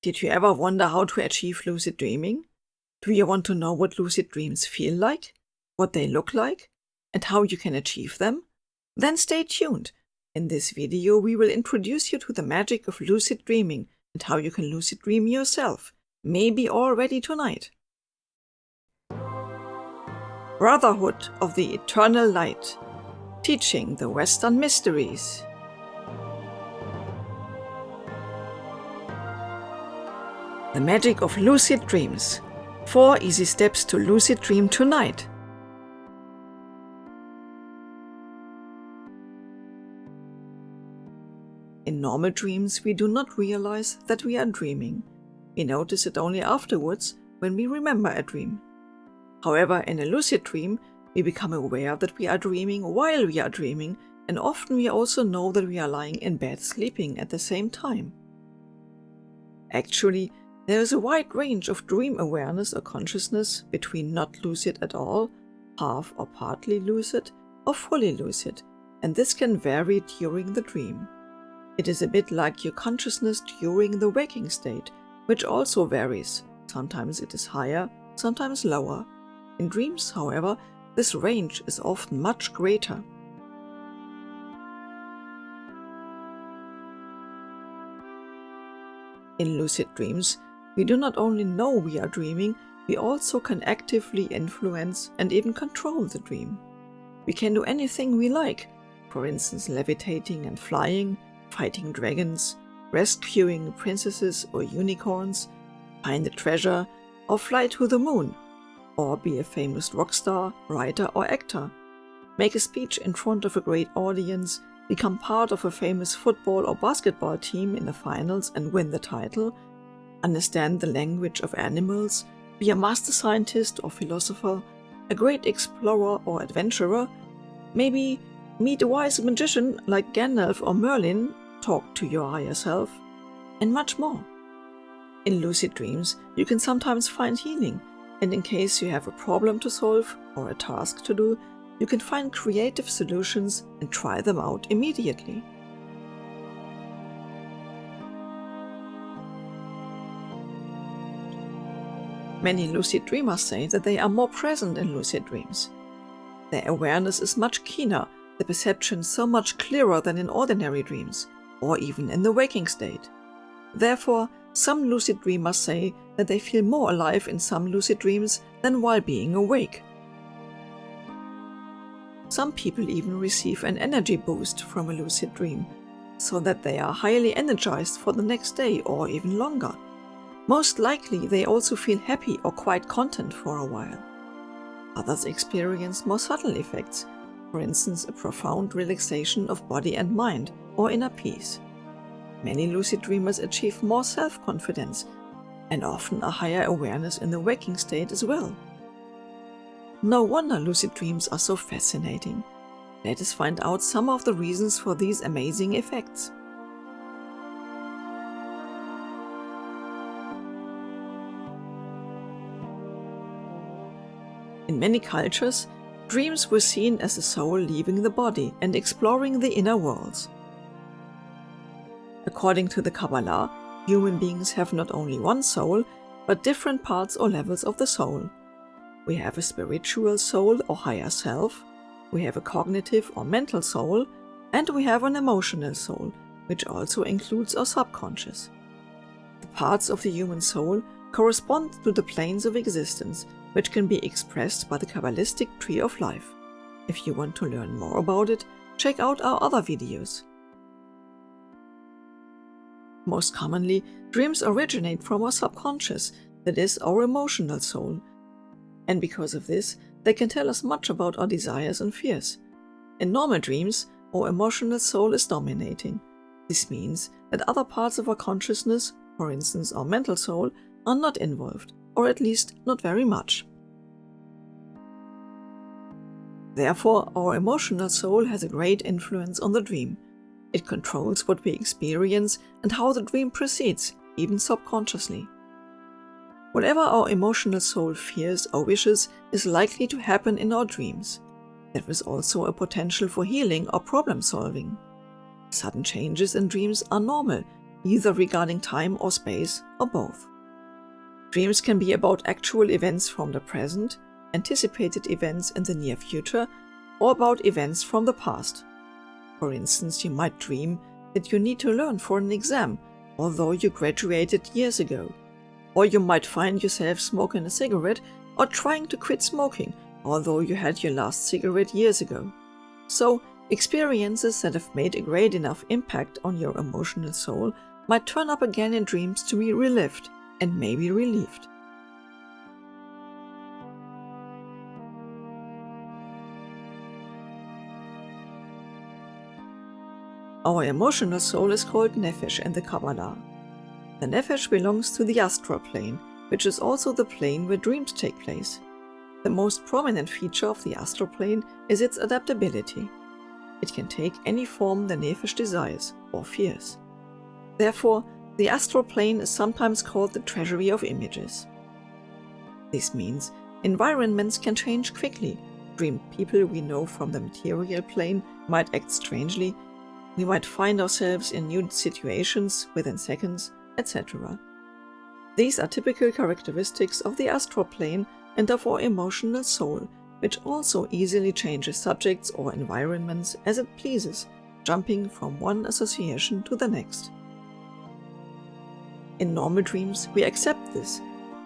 Did you ever wonder how to achieve lucid dreaming? Do you want to know what lucid dreams feel like, what they look like, and how you can achieve them? Then stay tuned. In this video, we will introduce you to the magic of lucid dreaming and how you can lucid dream yourself, maybe already tonight. Brotherhood of the Eternal Light, teaching the Western mysteries. The magic of lucid dreams. 4 easy steps to lucid dream tonight. In normal dreams, we do not realize that we are dreaming. We notice it only afterwards when we remember a dream. However, in a lucid dream, we become aware that we are dreaming while we are dreaming, and often we also know that we are lying in bed sleeping at the same time. Actually, there is a wide range of dream awareness or consciousness between not lucid at all, half or partly lucid, or fully lucid, and this can vary during the dream. It is a bit like your consciousness during the waking state, which also varies. Sometimes it is higher, sometimes lower. In dreams, however, this range is often much greater. In lucid dreams, we do not only know we are dreaming, we also can actively influence and even control the dream. We can do anything we like, for instance levitating and flying, fighting dragons, rescuing princesses or unicorns, find a treasure, or fly to the moon, or be a famous rock star, writer or actor, make a speech in front of a great audience, become part of a famous football or basketball team in the finals and win the title, understand the language of animals, be a master scientist or philosopher, a great explorer or adventurer, maybe meet a wise magician like Gandalf or Merlin, talk to your higher self, and much more. In lucid dreams, you can sometimes find healing, and in case you have a problem to solve or a task to do, you can find creative solutions and try them out immediately. Many lucid dreamers say that they are more present in lucid dreams. Their awareness is much keener, the perception so much clearer than in ordinary dreams, or even in the waking state. Therefore, some lucid dreamers say that they feel more alive in some lucid dreams than while being awake. Some people even receive an energy boost from a lucid dream, so that they are highly energized for the next day or even longer. Most likely, they also feel happy or quite content for a while. Others experience more subtle effects, for instance a profound relaxation of body and mind, or inner peace. Many lucid dreamers achieve more self-confidence, and often a higher awareness in the waking state as well. No wonder lucid dreams are so fascinating. Let us find out some of the reasons for these amazing effects. In many cultures, dreams were seen as the soul leaving the body and exploring the inner worlds. According to the Kabbalah, human beings have not only one soul, but different parts or levels of the soul. We have a spiritual soul or higher self, we have a cognitive or mental soul, and we have an emotional soul, which also includes our subconscious. The parts of the human soul correspond to the planes of existence, which can be expressed by the Kabbalistic tree of life. If you want to learn more about it, check out our other videos. Most commonly, dreams originate from our subconscious, that is, our emotional soul. And because of this, they can tell us much about our desires and fears. In normal dreams, our emotional soul is dominating. This means that other parts of our consciousness, for instance our mental soul, are not involved, or at least not very much. Therefore, our emotional soul has a great influence on the dream. It controls what we experience and how the dream proceeds, even subconsciously. Whatever our emotional soul fears or wishes is likely to happen in our dreams. There is also a potential for healing or problem solving. Sudden changes in dreams are normal, either regarding time or space, or both. Dreams can be about actual events from the present, anticipated events in the near future, or about events from the past. For instance, you might dream that you need to learn for an exam, although you graduated years ago. Or you might find yourself smoking a cigarette or trying to quit smoking, although you had your last cigarette years ago. So, experiences that have made a great enough impact on your emotional soul might turn up again in dreams to be relived and maybe relieved. Our emotional soul is called Nefesh in the Kabbalah. The Nefesh belongs to the astral plane, which is also the plane where dreams take place. The most prominent feature of the astral plane is its adaptability. It can take any form the Nefesh desires or fears. Therefore, the astral plane is sometimes called the treasury of images. This means environments can change quickly. Dream people we know from the material plane might act strangely. We might find ourselves in new situations within seconds, etc. These are typical characteristics of the astral plane and of our emotional soul, which also easily changes subjects or environments as it pleases, jumping from one association to the next. In normal dreams, we accept this,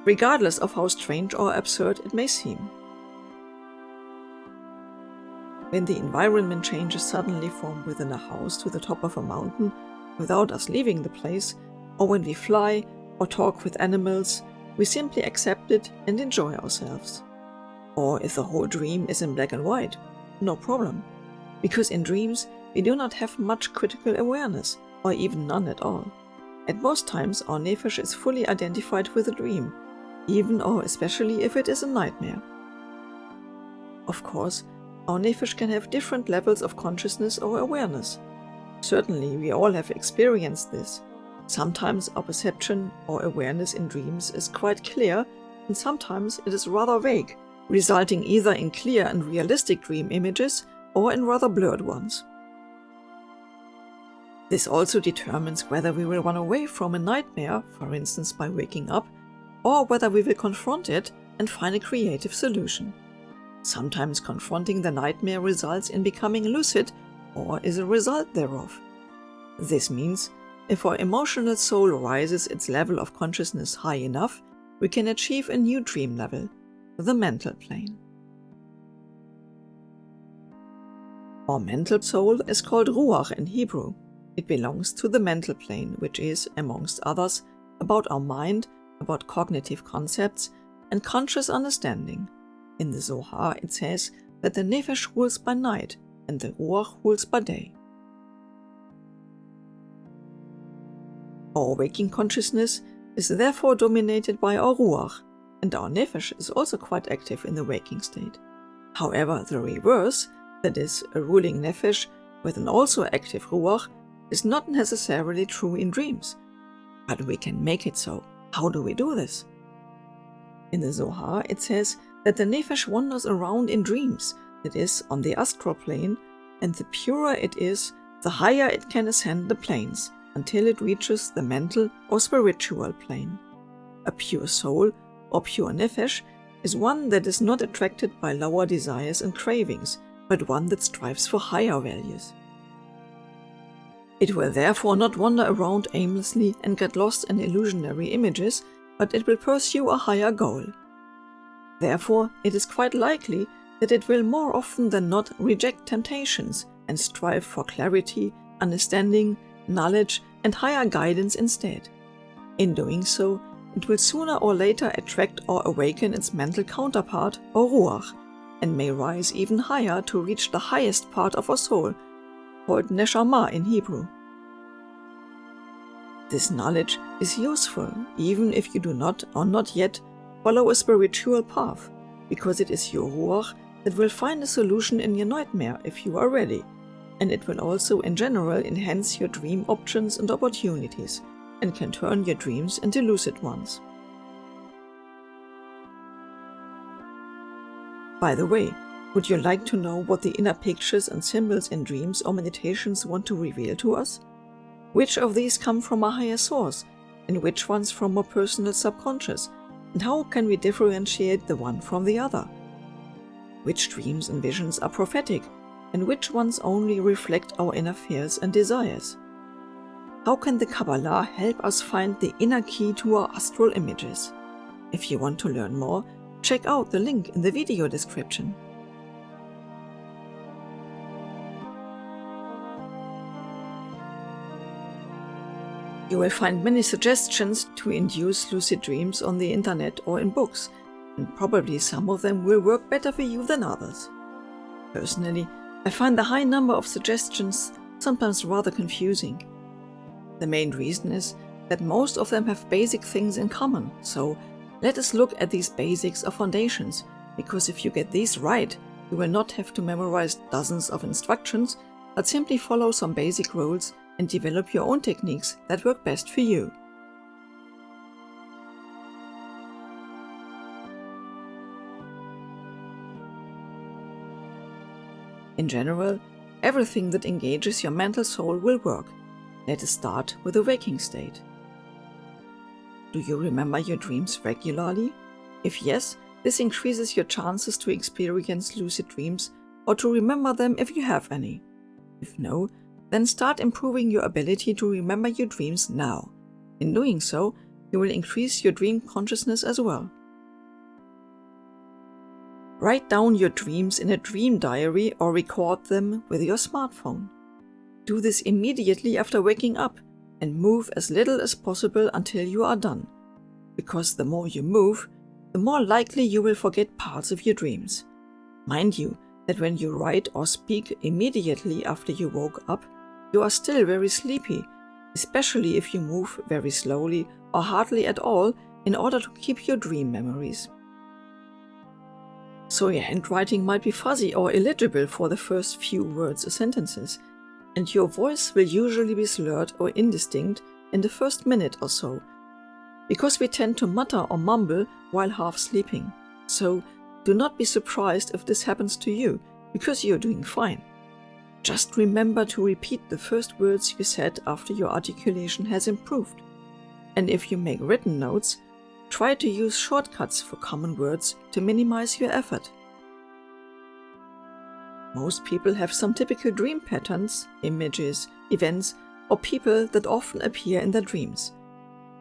regardless of how strange or absurd it may seem. When the environment changes suddenly from within a house to the top of a mountain without us leaving the place, or when we fly or talk with animals, we simply accept it and enjoy ourselves. Or if the whole dream is in black and white, no problem, because in dreams we do not have much critical awareness, or even none at all. At most times our Nefesh is fully identified with the dream, even or especially if it is a nightmare. Of course, our Nefesh can have different levels of consciousness or awareness. Certainly we all have experienced this. Sometimes our perception or awareness in dreams is quite clear, and sometimes it is rather vague, resulting either in clear and realistic dream images or in rather blurred ones. This also determines whether we will run away from a nightmare, for instance by waking up, or whether we will confront it and find a creative solution. Sometimes confronting the nightmare results in becoming lucid or is a result thereof. This means if our emotional soul rises its level of consciousness high enough, we can achieve a new dream level, the mental plane. Our mental soul is called Ruach in Hebrew. It belongs to the mental plane, which is, amongst others, about our mind, about cognitive concepts, and conscious understanding. In the Zohar it says that the Nefesh rules by night and the Ruach rules by day. Our waking consciousness is therefore dominated by our Ruach, and our Nefesh is also quite active in the waking state. However, the reverse, that is, a ruling Nefesh with an also active Ruach, is not necessarily true in dreams. But we can make it so. How do we do this? In the Zohar it says that the Nefesh wanders around in dreams, that is, on the astral plane, and the purer it is, the higher it can ascend the planes, until it reaches the mental or spiritual plane. A pure soul, or pure Nefesh, is one that is not attracted by lower desires and cravings, but one that strives for higher values. It will therefore not wander around aimlessly and get lost in illusionary images, but it will pursue a higher goal. Therefore, it is quite likely that it will more often than not reject temptations and strive for clarity, understanding, knowledge, and higher guidance instead. In doing so, it will sooner or later attract or awaken its mental counterpart, or Ruach, and may rise even higher to reach the highest part of our soul, called Neshama in Hebrew. This knowledge is useful even if you do not, or not yet, follow a spiritual path, because it is your Ruach that will find a solution in your nightmare if you are ready, and it will also in general enhance your dream options and opportunities, and can turn your dreams into lucid ones. By the way, would you like to know what the inner pictures and symbols in dreams or meditations want to reveal to us? Which of these come from a higher source, and which ones from a personal subconscious, and how can we differentiate the one from the other? Which dreams and visions are prophetic, and which ones only reflect our inner fears and desires? How can the Kabbalah help us find the inner key to our astral images? If you want to learn more, check out the link in the video description. You will find many suggestions to induce lucid dreams on the internet or in books, and probably some of them will work better for you than others. Personally, I find the high number of suggestions sometimes rather confusing. The main reason is that most of them have basic things in common, so let us look at these basics or foundations, because if you get these right, you will not have to memorize dozens of instructions, but simply follow some basic rules and develop your own techniques that work best for you. In general, everything that engages your mental soul will work. Let us start with the waking state. Do you remember your dreams regularly? If yes, this increases your chances to experience lucid dreams or to remember them if you have any. If no, then start improving your ability to remember your dreams now. In doing so, you will increase your dream consciousness as well. Write down your dreams in a dream diary or record them with your smartphone. Do this immediately after waking up and move as little as possible until you are done, because the more you move, the more likely you will forget parts of your dreams. Mind you, that when you write or speak immediately after you woke up, you are still very sleepy, especially if you move very slowly or hardly at all in order to keep your dream memories. So your handwriting might be fuzzy or illegible for the first few words or sentences, and your voice will usually be slurred or indistinct in the first minute or so, because we tend to mutter or mumble while half sleeping. So do not be surprised if this happens to you, because you are doing fine. Just remember to repeat the first words you said after your articulation has improved. And if you make written notes, try to use shortcuts for common words to minimize your effort. Most people have some typical dream patterns, images, events, or people that often appear in their dreams.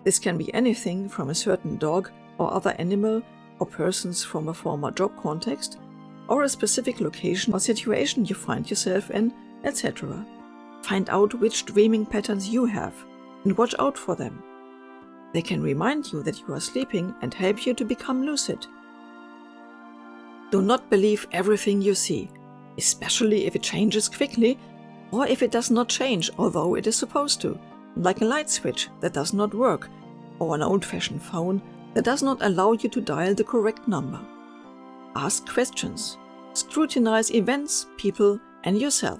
This can be anything from a certain dog or other animal, or persons from a former job context, or a specific location or situation you find yourself in, etc. Find out which dreaming patterns you have and watch out for them. They can remind you that you are sleeping and help you to become lucid. Do not believe everything you see, especially if it changes quickly or if it does not change although it is supposed to, like a light switch that does not work or an old-fashioned phone that does not allow you to dial the correct number. Ask questions. Scrutinize events, people, and yourself.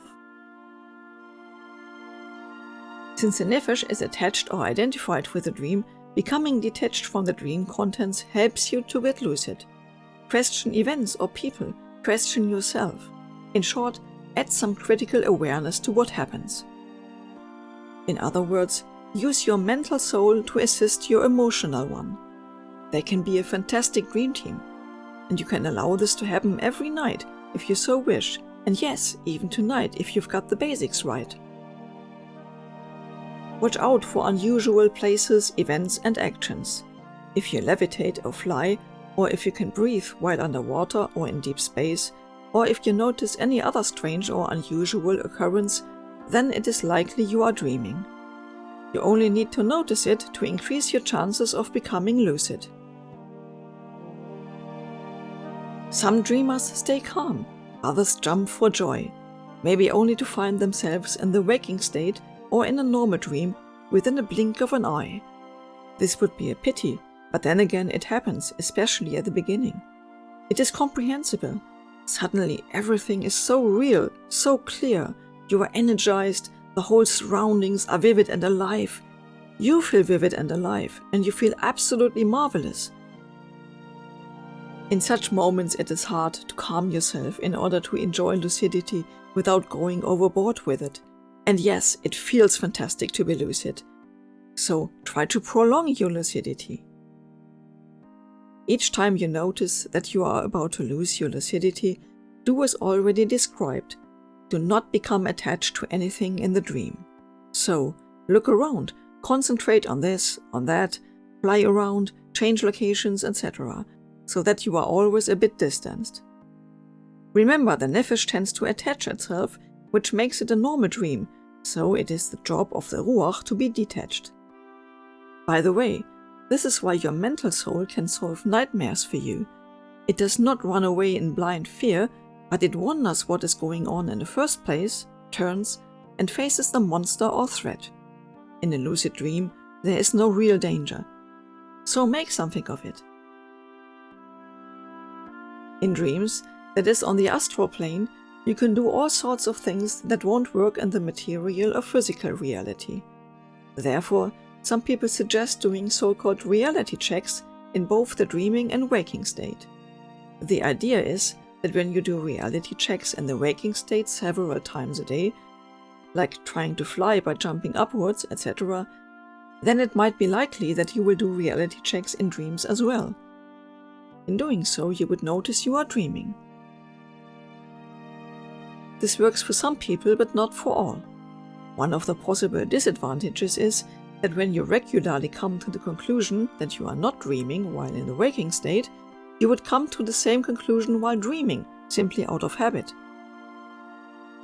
Since the nefesh is attached or identified with the dream, becoming detached from the dream contents helps you to get lucid. Question events or people. Question yourself. In short, add some critical awareness to what happens. In other words, use your mental soul to assist your emotional one. They can be a fantastic dream team. And you can allow this to happen every night if you so wish, and yes, even tonight if you've got the basics right. Watch out for unusual places, events and actions. If you levitate or fly, or if you can breathe while underwater or in deep space, or if you notice any other strange or unusual occurrence, then it is likely you are dreaming. You only need to notice it to increase your chances of becoming lucid. Some dreamers stay calm, others jump for joy, maybe only to find themselves in the waking state or in a normal dream within a blink of an eye. This would be a pity, but then again it happens, especially at the beginning. It is comprehensible. Suddenly everything is so real, so clear, you are energized, the whole surroundings are vivid and alive. You feel vivid and alive, and you feel absolutely marvelous. In such moments it is hard to calm yourself in order to enjoy lucidity without going overboard with it. And yes, it feels fantastic to be lucid. So try to prolong your lucidity. Each time you notice that you are about to lose your lucidity, do as already described. Do not become attached to anything in the dream. So, look around, concentrate on this, on that, fly around, change locations, etc., so that you are always a bit distanced. Remember, the nefesh tends to attach itself, which makes it a normal dream, so it is the job of the ruach to be detached. By the way, this is why your mental soul can solve nightmares for you. It does not run away in blind fear, but it wonders what is going on in the first place, turns, and faces the monster or threat. In a lucid dream, there is no real danger. So make something of it. In dreams, that is on the astral plane, you can do all sorts of things that won't work in the material or physical reality. Therefore, some people suggest doing so-called reality checks in both the dreaming and waking state. The idea is that when you do reality checks in the waking state several times a day, like trying to fly by jumping upwards, etc., then it might be likely that you will do reality checks in dreams as well. In doing so, you would notice you are dreaming. This works for some people, but not for all. One of the possible disadvantages is that when you regularly come to the conclusion that you are not dreaming while in the waking state, you would come to the same conclusion while dreaming, simply out of habit.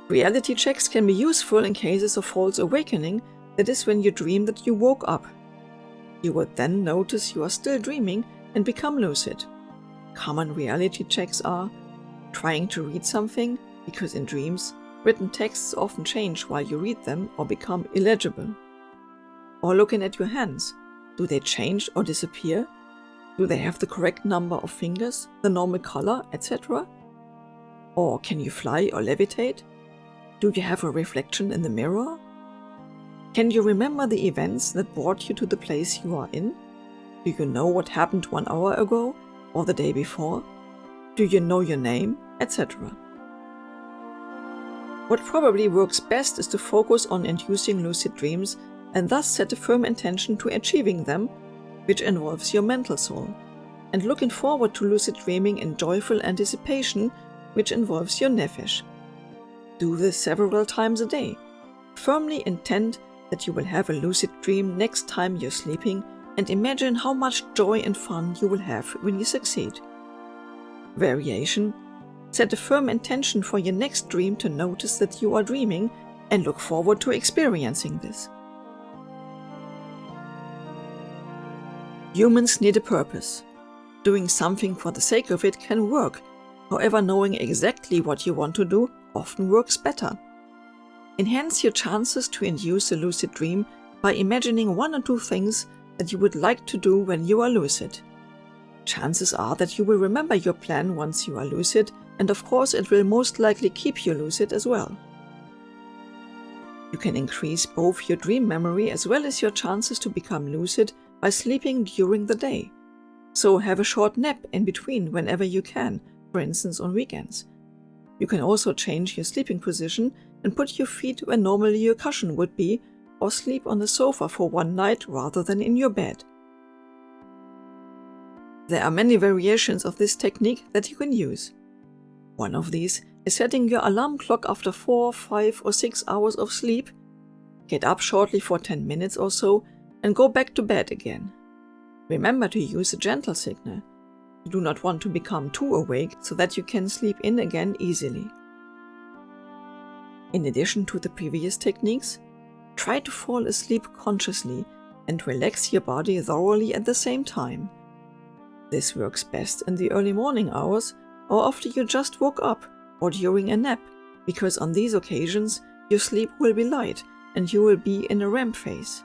Reality checks can be useful in cases of false awakening, that is when you dream that you woke up. You would then notice you are still dreaming and become lucid. Common reality checks are trying to read something, because in dreams, written texts often change while you read them or become illegible. Or looking at your hands. Do they change or disappear? Do they have the correct number of fingers, the normal color, etc.? Or can you fly or levitate? Do you have a reflection in the mirror? Can you remember the events that brought you to the place you are in? Do you know what happened 1 hour ago or the day before? Do you know your name, etc.? What probably works best is to focus on inducing lucid dreams and thus set a firm intention to achieving them, which involves your mental soul, and looking forward to lucid dreaming in joyful anticipation, which involves your nefesh. Do this several times a day. Firmly intend that you will have a lucid dream next time you're sleeping, and imagine how much joy and fun you will have when you succeed. Variation. Set a firm intention for your next dream to notice that you are dreaming and look forward to experiencing this. Humans need a purpose. Doing something for the sake of it can work, however, knowing exactly what you want to do often works better. Enhance your chances to induce a lucid dream by imagining 1 or 2 things that you would like to do when you are lucid. Chances are that you will remember your plan once you are lucid, and of course it will most likely keep you lucid as well. You can increase both your dream memory as well as your chances to become lucid by sleeping during the day. So have a short nap in between whenever you can, for instance on weekends. You can also change your sleeping position and put your feet where normally your cushion would be, or sleep on the sofa for 1 night rather than in your bed. There are many variations of this technique that you can use. One of these is setting your alarm clock after 4, 5 or 6 hours of sleep, get up shortly for 10 minutes or so, and go back to bed again. Remember to use a gentle signal. You do not want to become too awake so that you can sleep in again easily. In addition to the previous techniques, try to fall asleep consciously and relax your body thoroughly at the same time. This works best in the early morning hours or after you just woke up or during a nap, because on these occasions your sleep will be light and you will be in a REM phase.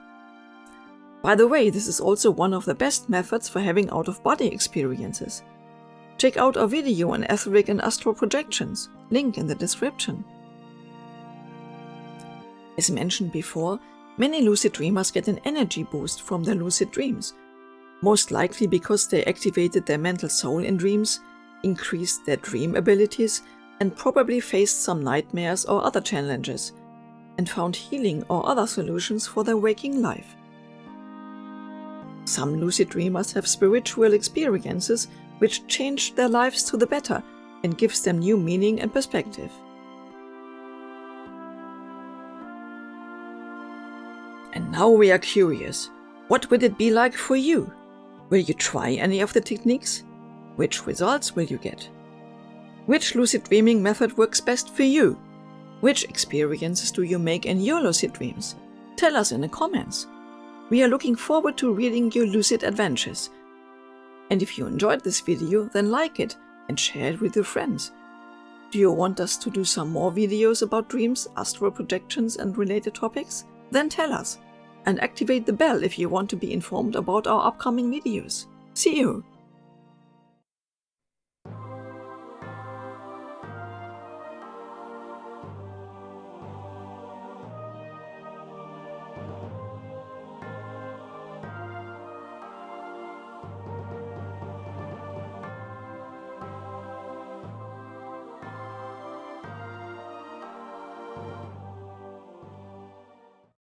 By the way, this is also one of the best methods for having out-of-body experiences. Check out our video on etheric and astral projections, link in the description. As mentioned before, many lucid dreamers get an energy boost from their lucid dreams, most likely because they activated their mental soul in dreams, increased their dream abilities, and probably faced some nightmares or other challenges, and found healing or other solutions for their waking life. Some lucid dreamers have spiritual experiences which changed their lives to the better and gives them new meaning and perspective. And now we are curious. What will it be like for you? Will you try any of the techniques? Which results will you get? Which lucid dreaming method works best for you? Which experiences do you make in your lucid dreams? Tell us in the comments. We are looking forward to reading your lucid adventures. And if you enjoyed this video, then like it and share it with your friends. Do you want us to do some more videos about dreams, astral projections and related topics? Then tell us. And activate the bell if you want to be informed about our upcoming videos. See you!